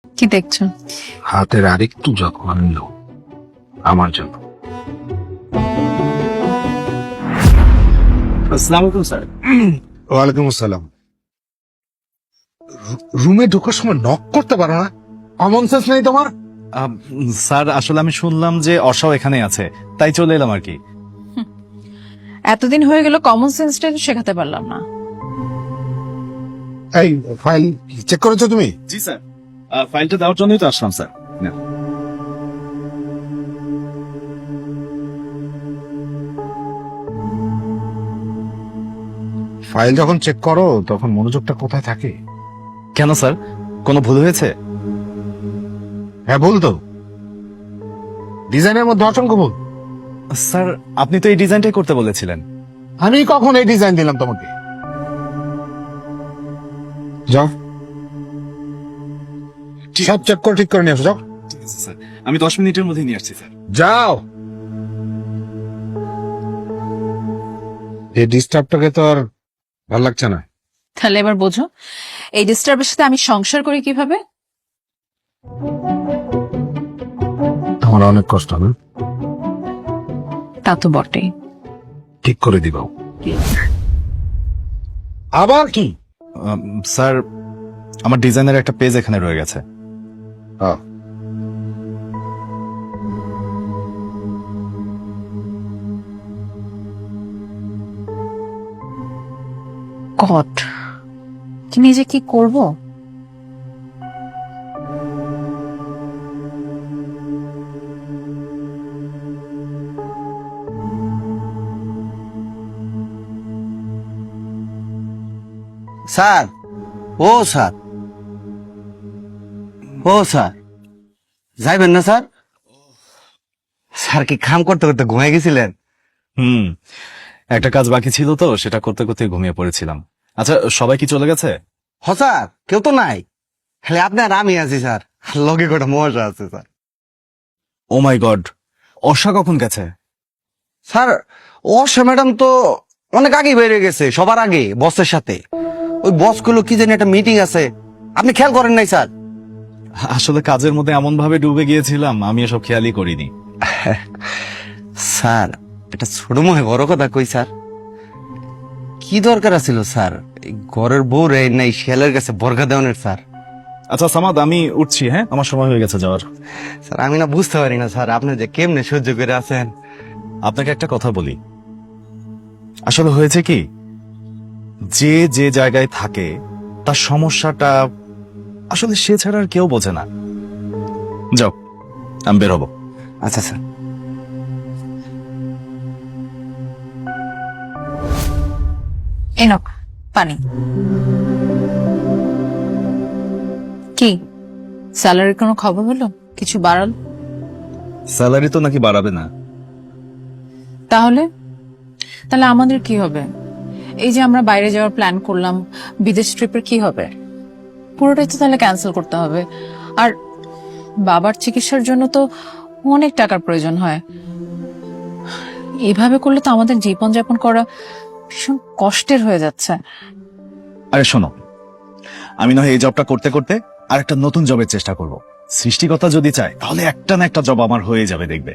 কি দেখছো? হাতের আরেকটু যত্ন নিল আমার জন্য। আসসালামু আলাইকুম স্যার। ওয়ালাইকুম আসসালাম। রুমে ঢোকার সময় নক করতে পারো না? কমন সেন্স নেই তোমার? স্যার আসলে আমি শুনলাম যে অর্ষাও এখানে আছে, তাই চলে এলাম আর কি। এতদিন হয়ে গেল, কমন সেন্সটা শেখাতে পারলাম না। এই ফাইল চেক করেছো তুমি? জি স্যার, ফাইলটা দেওয়ার জন্যই তো আসলাম স্যার। ফাইল যখন চেক করো তখন মনোযোগটা কোথায় থাকে? কেন স্যার, কোনো ভুল হয়েছে? হ্যাঁ, ভুল তো। ডিজাইনের মধ্যে অসংখ্য ভুল। স্যার আপনি তো এই ডিজাইনটাই করতে বলেছিলেন। আমি কখন এই ডিজাইন দিলাম তোমাকে? যাও সব চেক করে ঠিক করে নিয়ে আসো, যাও। ঠিক আছে স্যার, আমি 10 মিনিটের মধ্যে নিয়ে আসছি স্যার। যাও। এই ডিস্টার্বটাকে তো আর ভালো লাগছে না। তাহলে এবার বোঝো এই ডিস্টার্বের সাথে আমি সংসার করি কিভাবে। আমার অনেক কষ্ট না? তা তো বটেই। ঠিক করে দিবাও। আবার কি? স্যার আমার ডিজাইনের একটা পেজ এখানে রয়ে গেছে। গড, নিজে কি করব? স্যার, ও স্যার, ও স্যার, যাইবেন না স্যার? স্যার কি কাম করতে করতে ঘুমাই গেছিলেন? একটা কাজ বাকি ছিল তো, সেটা করতে করতে ঘুমিয়ে পড়েছিলাম। আচ্ছা সবাই কি চলে গেছে? হ স্যার, কেউ তো নাই, খালি আপনি আর আমি আছি স্যার। লগে কটা মজা আছে স্যার। ও মাই গড, অর্ষা কখন গেছে? স্যার অর্ষা ম্যাডাম তো অনেক আগেই বেরিয়ে গেছে, সবার আগে বসের সাথে। ওই বস গুলো কি জানি একটা মিটিং আছে, আপনি খেয়াল করেন নাই স্যার? আসলে কাজের মধ্যে এমন ভাবে ডুবে গিয়েছিলাম, আমি এসব খেয়ালই করিনি। স্যার এটা ছোট মহে বড় কথা কই স্যার, কি দরকার আছিল স্যার এই ঘরের বউ রে নাই শিয়ালের কাছে বর্গা দেওয়ানের স্যার? আচ্ছা সামাদ, আমি উঠছি, হ্যাঁ আমার সময় হয়ে গেছে যাওয়ার। স্যার আমি না বুঝতে পারি না স্যার, আপনি যে কেমনে সহ্য করে আছেন। আপনাকে একটা কথা বলি, আসলে হয়েছে কি, যে যে জায়গায় থাকে তার সমস্যাটা আসলে সে ছাড়া আর কেউ বোঝে না। যাও, আমি বের হবো। আচ্ছা স্যার। এনক পানি। কি স্যালারির কোনো খবর হলো? কিছু বাড়াল? স্যালারি তো নাকি বাড়াবে না। তাহলে তাহলে আমাদের কি হবে? এই যে আমরা বাইরে যাওয়ার প্ল্যান করলাম, বিদেশ ট্রিপের কি হবে? পুরোটাই তো তাহলে ক্যান্সেল করতে হবে। আর বাবার চিকিৎসার জন্য তো অনেক টাকার প্রয়োজন হয়। এভাবে করলে তো আমাদের জীবনযাপন করা ভীষণ কষ্টের হয়ে যাচ্ছে। আরে শোনো, আমি না হয় এই জবটা করতে করতে আর একটা নতুন জবের চেষ্টা করব। সৃষ্টিকর্তা যদি চায় তাহলে একটা না একটা জব আমার হয়ে যাবে, দেখবে।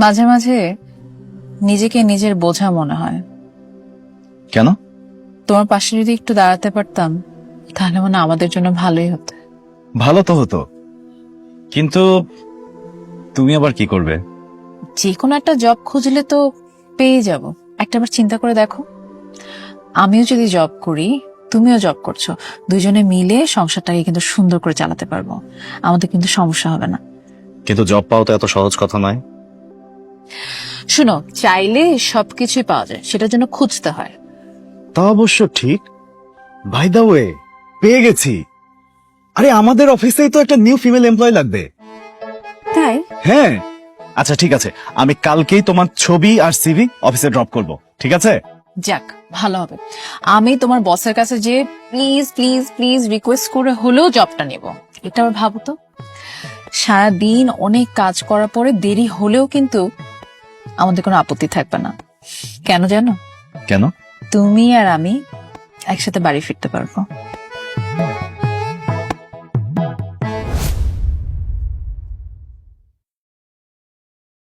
মাঝে মাঝে নিজেকে নিজের বোঝা মনে হয়। কেন? তোমার পাশে যদি একটু দাঁড়াতে পারতাম তাহলে মনে হয় আমাদের জন্য ভালোই হতো। ভালো তো হতো, কিন্তু তুমি আবার কি করবে? যে কোনো একটা জব খুঁজলে তো পেয়ে যাব। একটাবার চিন্তা করে দেখো, আমিও যদি জব করি, তুমিও জব করছো, দুজনে মিলে সংসারটাকে কিন্তু সুন্দর করে চালাতে পারবো, আমাদের কিন্তু সমস্যা হবে না। কিন্তু জব পাওয়া তো এত সহজ কথা নয়। শুনো, চাইলে সবকিছুই পাওয়া যায়, সেটার জন্য খুঁজতে হয়। তা অবশ্য ঠিক। বাই দা ওয়ে, পেয়ে গেছি। আরে আমাদের অফিসেই তো একটা নিউ ফিমেল এমপ্লয় লাগবে। তাই? হ্যাঁ। আচ্ছা ঠিক আছে, আমি কালকেই তোমার ছবি আর সিভি অফিসে ড্রপ করব, ঠিক আছে? যাক, ভালো হবে। আমি তোমার বসের কাছে যে প্লিজ প্লিজ প্লিজ রিকোয়েস্ট করে হলেও জবটা নেব। এটা আবার ভাবো তো, সারাদিন অনেক কাজ করার পরে দেরি হলেও কিন্তু আমাদের কোনো আপত্তি থাকবে না। কেন জানো? কেন? তুমি আর আমি একসাথে বাড়ি ফিরতে পারবো।